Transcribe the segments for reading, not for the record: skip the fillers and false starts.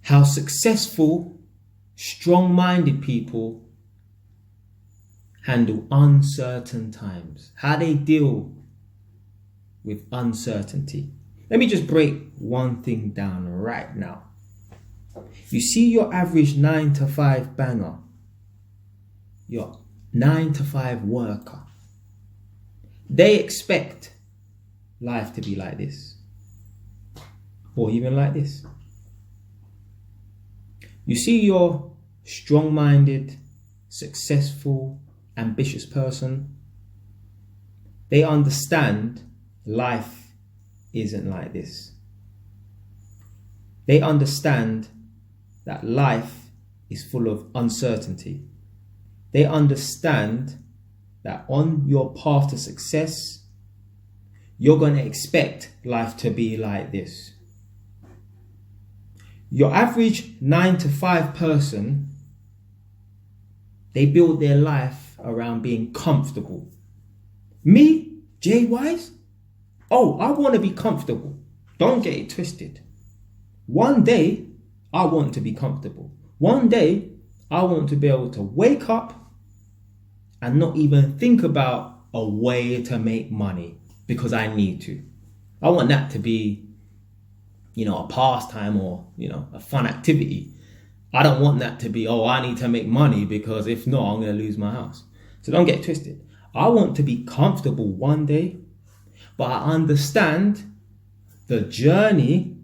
how successful, strong-minded people handle uncertain times, how they deal with uncertainty. Let me just break one thing down right now. You see your average 9 to 5 banger, your 9 to 5 worker. They expect life to be like this, or even like this. You see your strong-minded, successful, ambitious person. They understand life isn't like this. They understand that life is full of uncertainty. They understand that on your path to success, you're going to expect life to be like this. Your average 9 to 5 person, they build their life around being comfortable. Me, Jay Wise, I want to be comfortable. Don't get it twisted. One day, I want to be comfortable. One day, I want to be able to wake up and not even think about a way to make money because I need to. I want that to be, a pastime or, a fun activity. I don't want that to be, I need to make money because if not, I'm going to lose my house. So don't get twisted. I want to be comfortable one day, but I understand the journey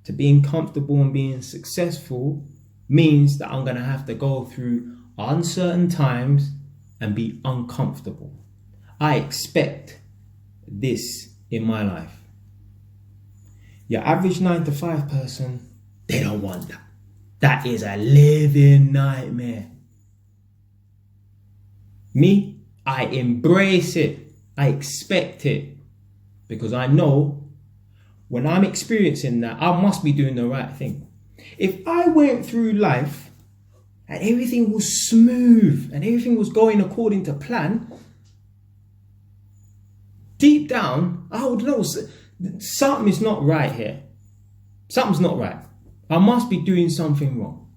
to being comfortable and being successful means that I'm going to have to go through uncertain times and be uncomfortable. I expect this in my life. Your average 9 to 5 person, they don't want that. That is a living nightmare. Me, I embrace it. I expect it. Because I know when I'm experiencing that, I must be doing the right thing. If I went through life and everything was smooth and everything was going according to plan, deep down, I would know something is not right here. Something's not right. I must be doing something wrong.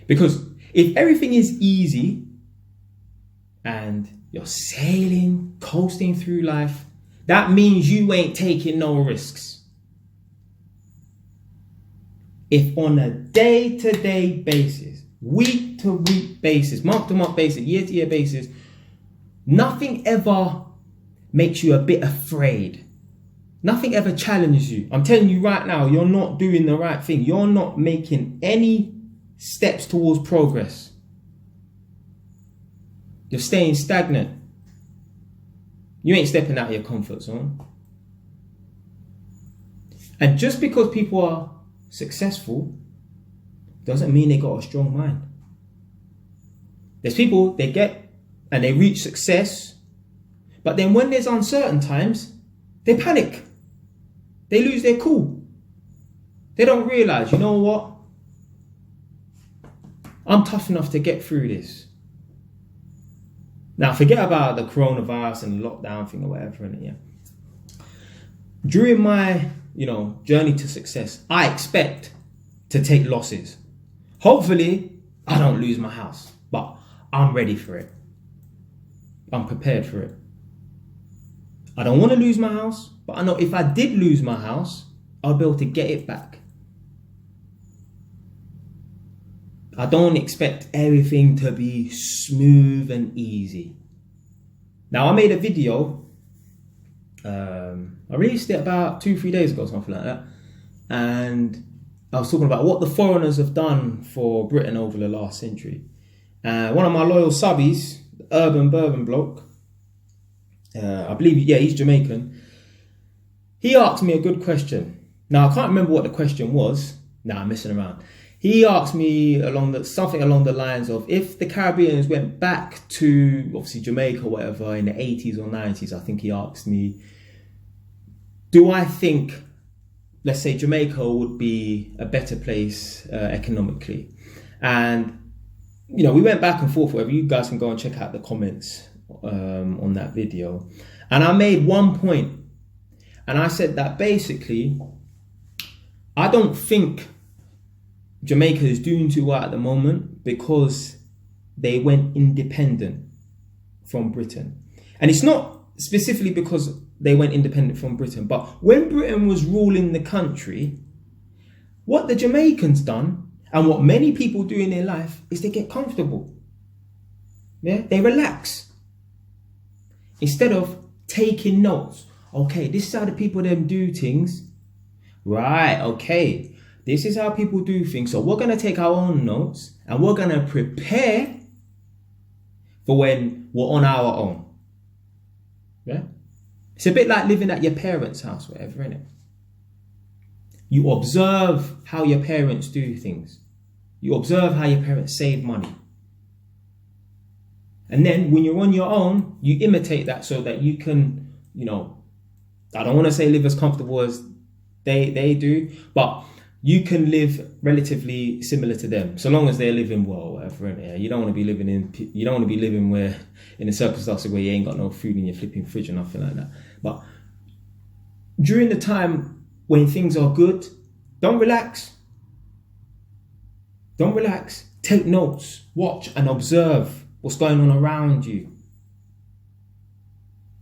Because if everything is easy and you're sailing, coasting through life, that means you ain't taking no risks. If on a day-to-day basis, week-to-week basis, month-to-month basis, year-to-year basis, nothing ever makes you a bit afraid. Nothing ever challenges you. I'm telling you right now, you're not doing the right thing. You're not making any steps towards progress. You're staying stagnant. You ain't stepping out of your comfort zone. And just because people are successful doesn't mean they got a strong mind. There's people, they get and they reach success, but then when there's uncertain times, they panic. They lose their cool. They don't realize, you know what? I'm tough enough to get through this. Now, forget about the coronavirus and the lockdown thing or whatever. During my, journey to success, I expect to take losses. Hopefully, I don't lose my house, but I'm ready for it. I'm prepared for it. I don't want to lose my house, but I know if I did lose my house, I'll be able to get it back. I don't expect everything to be smooth and easy. Now, I made a video. I released it about 2-3 days ago, something like that. And I was talking about what the foreigners have done for Britain over the last century. One of my loyal subbies, the Urban Bourbon bloke, I believe, he's Jamaican. He asked me a good question. Now, I can't remember what the question was. Nah, I'm messing around. He asked me something along the lines of, if the Caribbeans went back to, obviously, Jamaica or whatever, in the 80s or 90s, I think he asked me, do I think, let's say, Jamaica would be a better place economically? And, we went back and forth, whatever. You guys can go and check out the comments on that video. And I made one point. And I said that basically, I don't think Jamaica is doing too well at the moment because they went independent from Britain. And it's not specifically because they went independent from Britain, but when Britain was ruling the country, what the Jamaicans done, and what many people do in their life, is they get comfortable. Yeah, they relax. Instead of taking notes. Okay, this is how the people them do things. Right, okay. This is how people do things. So we're going to take our own notes and we're going to prepare for when we're on our own. Yeah? It's a bit like living at your parents' house, whatever, innit? You observe how your parents do things. You observe how your parents save money. And then when you're on your own, you imitate that so that you can, I don't want to say live as comfortable as they do, but you can live relatively similar to them, so long as they're living well, whatever. And you don't want to be living where in a circumstance where you ain't got no food in your flipping fridge or nothing like that. But during the time when things are good, don't relax. Don't relax. Take notes. Watch and observe what's going on around you.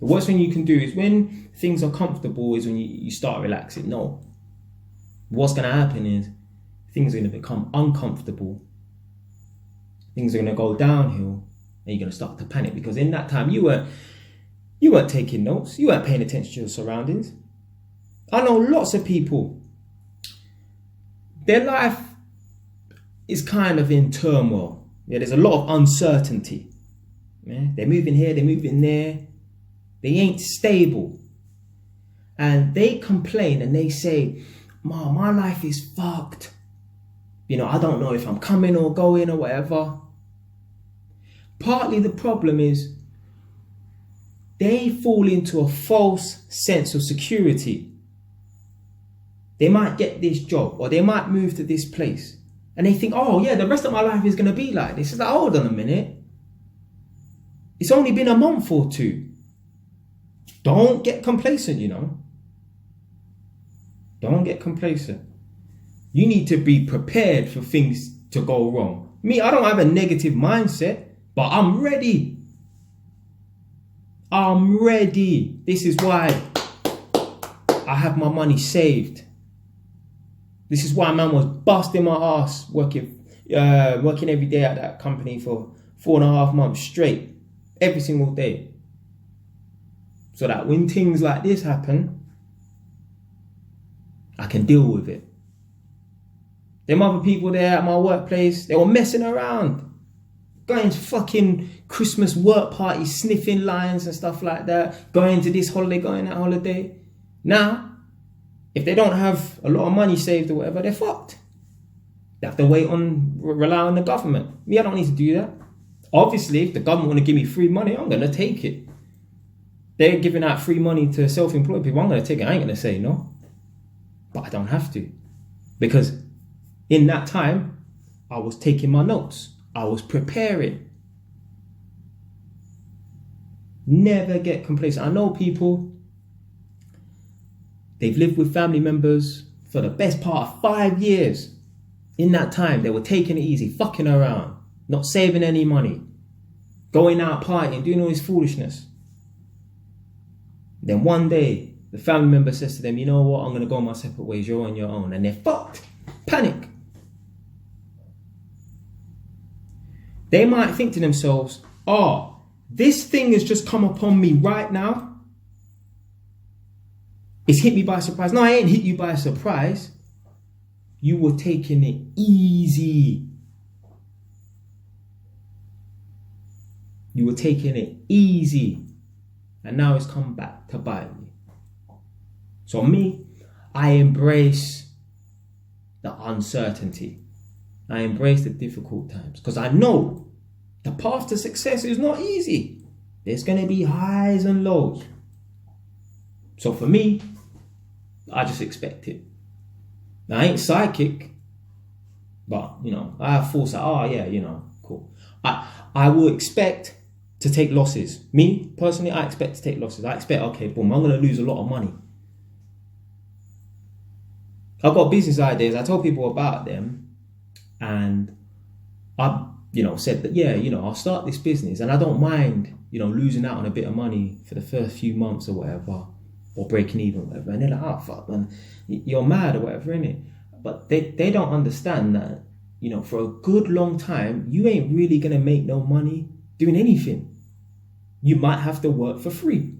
The worst thing you can do is when things are comfortable is when you start relaxing. No. What's going to happen is things are going to become uncomfortable. Things are going to go downhill and you're going to start to panic because in that time you weren't taking notes. You weren't paying attention to your surroundings. I know lots of people, their life is kind of in turmoil. Yeah, there's a lot of uncertainty. Yeah? They're moving here, they're moving there. They ain't stable. And they complain and they say, "Mom, my life is fucked. I don't know if I'm coming or going or whatever." Partly the problem is they fall into a false sense of security. They might get this job or they might move to this place. And they think, oh yeah, the rest of my life is going to be like this. It's like, hold on a minute. It's only been a month or two. Don't get complacent, Don't get complacent. You need to be prepared for things to go wrong. Me, I don't have a negative mindset, but I'm ready. I'm ready. This is why I have my money saved. This is why man was busting my ass working every day at that company for 4.5 months straight, every single day. So that when things like this happen, I can deal with it. Them other people there at my workplace, they were messing around, going to fucking Christmas work parties, sniffing lines and stuff like that, going to this holiday, going that holiday. Now, if they don't have a lot of money saved or whatever, they're fucked. They have to rely on the government. Me, I don't need to do that. Obviously, if the government want to give me free money, I'm going to take it. They're giving out free money to self-employed people. I'm going to take it. I ain't going to say no. But I don't have to. Because in that time, I was taking my notes. I was preparing. Never get complacent. I know people, they've lived with family members for the best part of 5 years. In that time, they were taking it easy, fucking around, not saving any money, going out partying, doing all this foolishness. Then one day, the family member says to them, "You know what, I'm going to go my separate ways, you're on your own." And they're fucked. Panic. They might think to themselves, "Oh, this thing has just come upon me right now. It's hit me by surprise." No, I ain't hit you by surprise. You were taking it easy. You were taking it easy. And now it's come back to bite me. So me, I embrace the uncertainty. I embrace the difficult times. Because I know the path to success is not easy. There's going to be highs and lows. So for me, I just expect it. Now, I ain't psychic. But, I have foresight. Oh, yeah, cool. I will expect to take losses. Me, personally, I expect to take losses. I expect, okay, boom, I'm going to lose a lot of money. I've got business ideas. I told people about them, and I, said that, yeah, I'll start this business, and I don't mind, losing out on a bit of money for the first few months or whatever, or breaking even, or whatever. And they're like, oh fuck, man, you're mad or whatever, innit? But they don't understand that, for a good long time, you ain't really gonna make no money doing anything. You might have to work for free.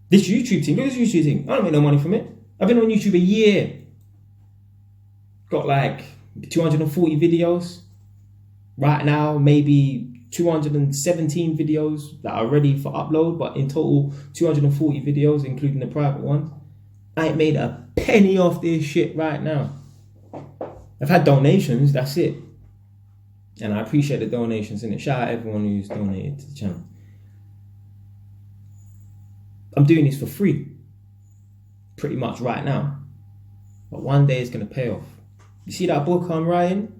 This YouTube thing, look at this YouTube thing. I don't make no money from it. I've been on YouTube a year. Got like 240 videos. Right now, maybe 217 videos that are ready for upload, but in total, 240 videos, including the private ones. I ain't made a penny off this shit right now. I've had donations, that's it. And I appreciate the donations, and shout out everyone who's donated to the channel. I'm doing this for free, pretty much right now. But one day it's gonna pay off. You see that book I'm writing?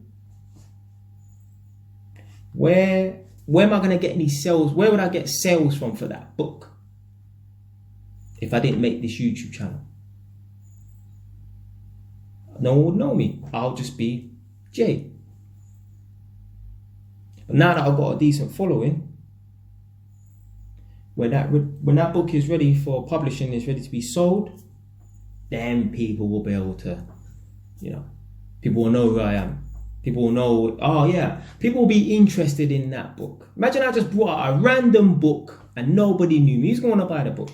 Where am I gonna get any sales? Where would I get sales from for that book if I didn't make this YouTube channel? No one would know me. I'll just be Jay. But now that I've got a decent following, when that book is ready for publishing, is ready to be sold, then people will be able to, people will know who I am. People will know, oh yeah, people will be interested in that book. Imagine I just brought out a random book and nobody knew me. Who's going to buy the book?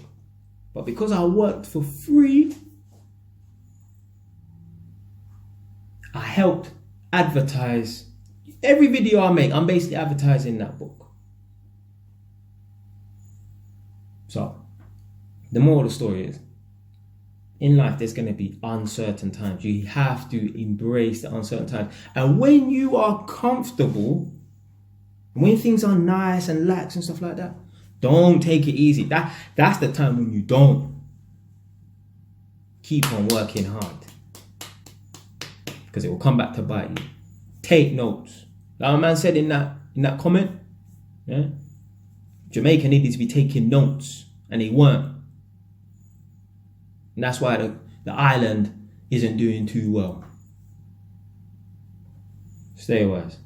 But because I worked for free, I helped advertise. Every video I make, I'm basically advertising that book. So, the moral of the story is, in life, there's going to be uncertain times. You have to embrace the uncertain times. And when you are comfortable, when things are nice and lax and stuff like that, don't take it easy. That's the time when you don't. Keep on working hard, because it will come back to bite you. Take notes. Like a man said in that comment, yeah, Jamaica needed to be taking notes, and they weren't. And that's why the island isn't doing too well. Stay wise.